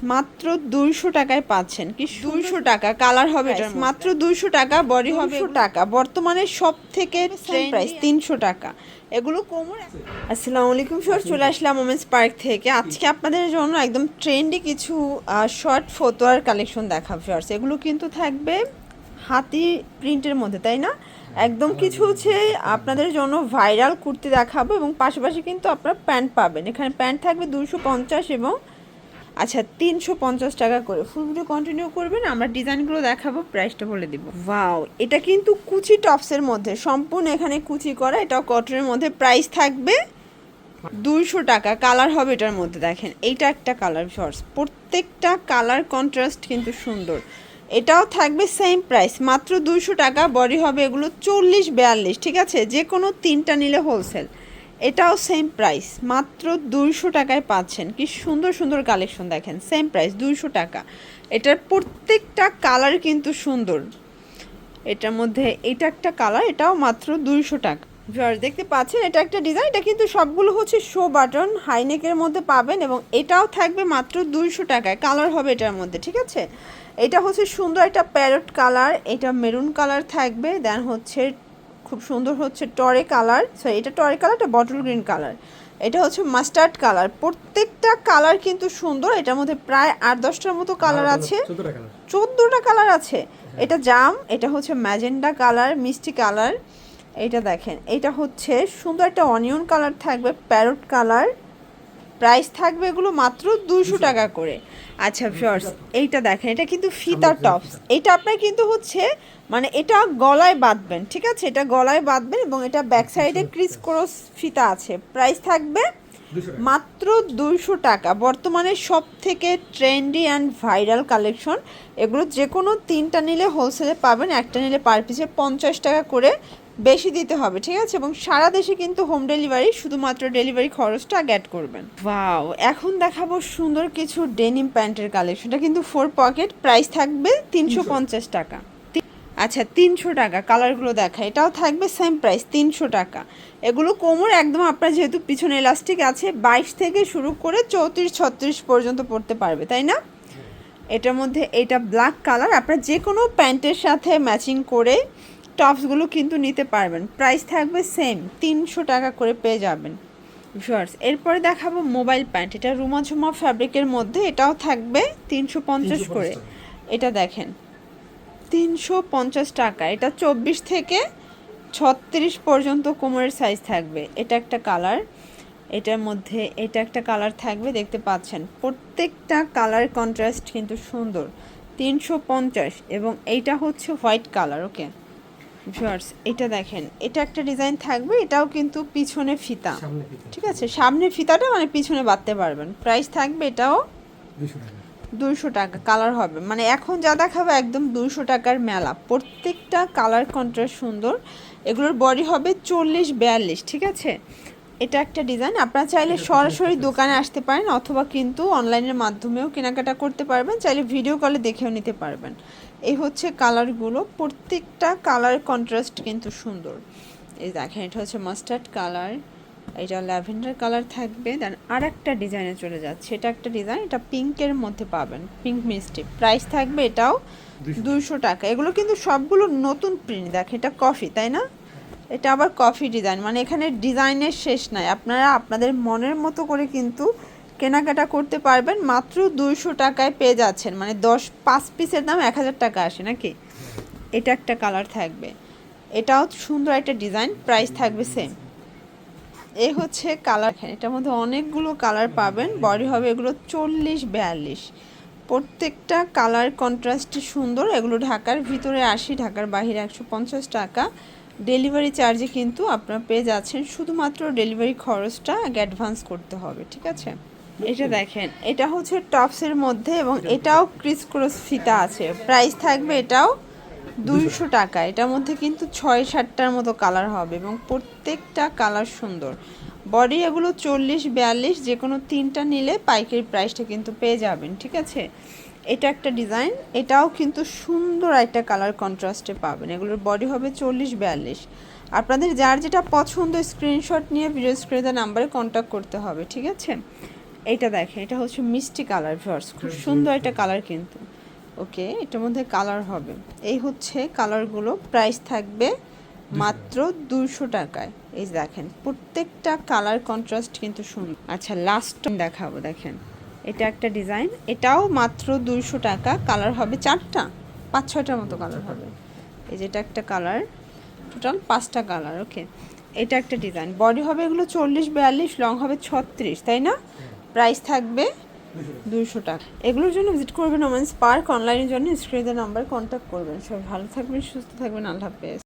মাত্র 200 টাকায় পাচ্ছেন। কি 200 টাকা কালার হবে এটা মাত্র 200 টাকা, বডি হবে 200 টাকা। বর্তমানে সব থেকে ট্রেন্ড প্রাইস 300 টাকা। এগুলো কোমর। আসসালামু আলাইকুম ভিউয়ার্স, চলে আসলাম ওমেন্স পার্ক থেকে। আজকে আপনাদের জন্য একদম ট্রেন্ডি কিছু শর্ট ফতোয়ার কালেকশন দেখাবো ভিউয়ার্স। এগুলো কিন্তু থাকবে হাতি প্রিন্টের মধ্যে, তাই না? একদম কিছু হচ্ছে আপনাদের জন্য ভাইরাল কুর্তি দেখাবো এবং পাশাপাশি কিন্তু আপনারা প্যান্ট পাবেন। এখানে প্যান্ট থাকবে 250 এবং 350 টাকা করে। ফুল ভিডিও কন্টিনিউ করবেন, আমরা ডিজাইনগুলো দেখাবো, প্রাইসটা বলে দিব। ওয়াও, এটা কিন্তু কুচি টপসের মধ্যে, সম্পূর্ণ এখানে কুচি করা, এটাও কটনের মধ্যে। প্রাইস থাকবে 200 টাকা। কালার হবে এটার মধ্যে, দেখেন এইটা একটা কালার শর্টস, প্রত্যেকটা কালার কন্ট্রাস্ট কিন্তু সুন্দর। এটাও থাকবে সেম প্রাইস, মাত্র 200 টাকা। বডি হবে এগুলো 40-42, ঠিক আছে? যে কোনো তিনটা নিলে হোলসেল। এটাও সেম প্রাইস, মাত্র 200 টাকায় পাচ্ছেন। কি সুন্দর সুন্দর কালেকশন, দেখেন সেম প্রাইস 200 টাকা। এটার প্রত্যেকটা কালার কিন্তু সুন্দর। এটার মধ্যে এটা একটা কালার, এটাও মাত্র 200 টাকা। দেখতে পাচ্ছেন এটা একটা ডিজাইন, এটা কিন্তু সবগুলো হচ্ছে শো বাটন হাইনেকের মধ্যে পাবেন এবং এটাও থাকবে মাত্র 200 টাকায়। কালার হবে এটার মধ্যে, ঠিক আছে? এটা হচ্ছে সুন্দর একটা প্যারট কালার, এটা মেরুন কালার থাকবে, দেন হচ্ছে খুব সুন্দর হচ্ছে টরে কালার, সরি এটা টরে কালার, এটা বটল গ্রিন কালার, এটা হচ্ছে মাস্টার্ড কালার। প্রত্যেকটা কালার কিন্তু সুন্দর। এটার মধ্যে প্রায় 8-10টার মতো কালার আছে, 14টা কালার আছে। এটা জাম, এটা হচ্ছে ম্যাজেন্ডা কালার, মিষ্টি কালার। এইটা দেখেন, এটা হচ্ছে সুন্দর একটা অনিয়ন কালার থাকবে, প্যারট কালার। প্রাইস থাকবে এগুলো মাত্র 200 টাকা করে। আচ্ছা ভিউয়ার্স, এইটা দেখেন, এটা কিন্তু ফিতা টপস। এটা আপনার কিন্তু হচ্ছে মানে এটা গলায় বাঁধবেন, ঠিক আছে? এটা গলায় বাঁধবেন এবং এটা ব্যাক সাইডে ক্রিস ক্রস ফিতা আছে। প্রাইস থাকবে মাত্র 200 টাকা। বর্তমানে সব থেকে ট্রেন্ডি অ্যান্ড ভাইরাল কালেকশন এগুলো। যে কোনো তিনটা নিলে হোলসেলে পাবেন, একটা নিলে পার পিসে 50 টাকা করে বেশি দিতে হবে, ঠিক আছে? এবং সারা দেশে কিন্তু হোম ডেলিভারি, শুধুমাত্র ডেলিভারি খরচটা অ্যাড করবেন। ওয়াও, এখন দেখাবো সুন্দর কিছু ডেনিম প্যান্টের কালেকশন। এটা কিন্তু 4 পকেট, প্রাইস থাকবে 350 টাকা। আচ্ছা 300 টাকা। কালারগুলো দেখা, এটাও থাকবে সেম প্রাইস 300 টাকা। এগুলো কোমর একদম আপনার যেহেতু পিছনে ইলাস্টিক আছে, 22 থেকে শুরু করে 34-36 পর্যন্ত পড়তে পারবে, তাই না? এটার মধ্যে এটা ব্ল্যাক কালার, আপনার যে কোনো প্যান্টের সাথে ম্যাচিং করে টপসগুলো কিন্তু নিতে পারবেন। প্রাইস থাকবে সেম 300 টাকা করে পেয়ে যাবেন ভিউয়ার্স। এরপরে দেখাবো মোবাইল প্যান্ট, এটা রুমাঝুমা ফ্যাব্রিকের মধ্যে, এটাও থাকবে 350 করে। এটা দেখেন 350 টাকা। এটা 24 থেকে 36 পর্যন্ত কোমরের সাইজ থাকবে। এটা একটা কালার, এটার মধ্যে এটা একটা কালার থাকবে, দেখতে পাচ্ছেন প্রত্যেকটা কালার কন্ট্রাস্ট কিন্তু সুন্দর। 350 এবং এইটা হচ্ছে হোয়াইট কালার। ওকে ভিউয়ার্স, এটা দেখেন, এটা একটা ডিজাইন থাকবে, এটাও কিন্তু পিছনে ফিতা, ঠিক আছে? সামনে ফিতাটা মানে পিছনে বাঁধতে পারবেন। প্রাইস থাকবে এটাও 200 টাকা। কালার হবে মানে এখন যা দেখাবে একদম 200 টাকার মেলা। প্রত্যেকটা কালার কন্ট্রাস্ট সুন্দর। এগুলোর বডি হবে 40-42, ঠিক আছে? এটা একটা ডিজাইন, আপনারা চাইলে সরাসরি দোকানে আসতে পারেন অথবা কিন্তু অনলাইনের মাধ্যমেও কেনাকাটা করতে পারবেন, চাইলে ভিডিও কলে দেখেও নিতে পারবেন। এই হচ্ছে কালারগুলো, প্রত্যেকটা কালার কন্ট্রাস্ট কিন্তু সুন্দর। এই দেখেন, এটা হচ্ছে মাস্টার্ড কালার, এটা ল্যাভেন্ডার কালার থাকবে। দেন আর একটা ডিজাইনে চলে যাচ্ছে, এটা একটা ডিজাইন, এটা পিঙ্কের মধ্যে পাবেন, পিঙ্ক মিষ্টি। প্রাইস থাকবে এটাও 200 টাকা। এগুলো কিন্তু সবগুলো নতুন প্রিন্ট। দেখেন এটা কফি, তাই না? এটা আবার কফি ডিজাইন, মানে এখানে ডিজাইনের শেষ নাই। আপনারা আপনাদের মনের মতো করে কিন্তু কেনাকাটা করতে পারবেন। মাত্র 200 টাকায় পেয়ে যাচ্ছেন, মানে 5 পিসের দাম 1000 টাকা আসে নাকি? এটা একটা কালার থাকবে, এটাও সুন্দর একটা ডিজাইন। প্রাইস থাকবে সেম। এই হচ্ছে কালার, এটার মধ্যে অনেকগুলো কালার পাবেন। বডি হবে এগুলো 40-42। প্রত্যেকটা কালার কন্ট্রাস্ট সুন্দর। এগুলো ঢাকার ভিতরে 80, ঢাকার বাইরে 150 টাকা। ডেলিভারি চার্জে কিন্তু আপনারা পেয়ে যাচ্ছেন, শুধুমাত্র ডেলিভারি খরচটা আগে অ্যাডভান্স করতে হবে, ঠিক আছে? এটা দেখেন, এটা হচ্ছে টপসের মধ্যে এবং এটাও ক্রিস ক্রস ফিতা আছে। প্রাইস থাকবে এটাও 200 টাকা। এটার মধ্যে কিন্তু 6-7টার মতো কালার হবে এবং প্রত্যেকটা কালার সুন্দর। বডি এগুলো 40-42, যে কোনো তিনটা নিলে পাইকারি প্রাইসটা কিন্তু পেয়ে যাবেন, ঠিক আছে? এটা একটা ডিজাইন, এটাও কিন্তু সুন্দর একটা কালার কন্ট্রাস্টে পাবেন। এগুলোর বডি হবে 40-42। আপনাদের যার যেটা পছন্দ স্ক্রিনশট নিয়ে ভিডিও স্ক্রিনে নাম্বারে কন্ট্যাক্ট করতে হবে, ঠিক আছে? এটা দেখেন, এটা হচ্ছে মিষ্টি কালার ভিউয়ার্স, খুব সুন্দর একটা কালার কিন্তু। ওকে, এটার মধ্যে কালার হবে, এই হচ্ছে কালারগুলো। প্রাইস থাকবে মাত্র 200 টাকায়। এই যে দেখেন প্রত্যেকটা কালার কন্ট্রাস্ট কিন্তু সুন্দর। আচ্ছা লাস্ট দেখাবো, দেখেন এটা একটা ডিজাইন, এটাও মাত্র 200 টাকা। কালার হবে 4টা 5-6টার মতো কালার হবে। এই যে এটা একটা কালার, টোটাল 5টা কালার। ওকে, এটা একটা ডিজাইন, বডি হবে এগুলো 40-42, লং হবে 36, তাই না? প্রাইস থাকবে 200 টাকা। এগুলোর জন্য ভিজিট করবেন ওমেন্স পার্ক। অনলাইনের জন্য স্ক্রিনে নাম্বার কন্ট্যাক্ট করবেন। সবাই ভালো থাকবেন, সুস্থ থাকবেন, আল্লাহ হাফেজ।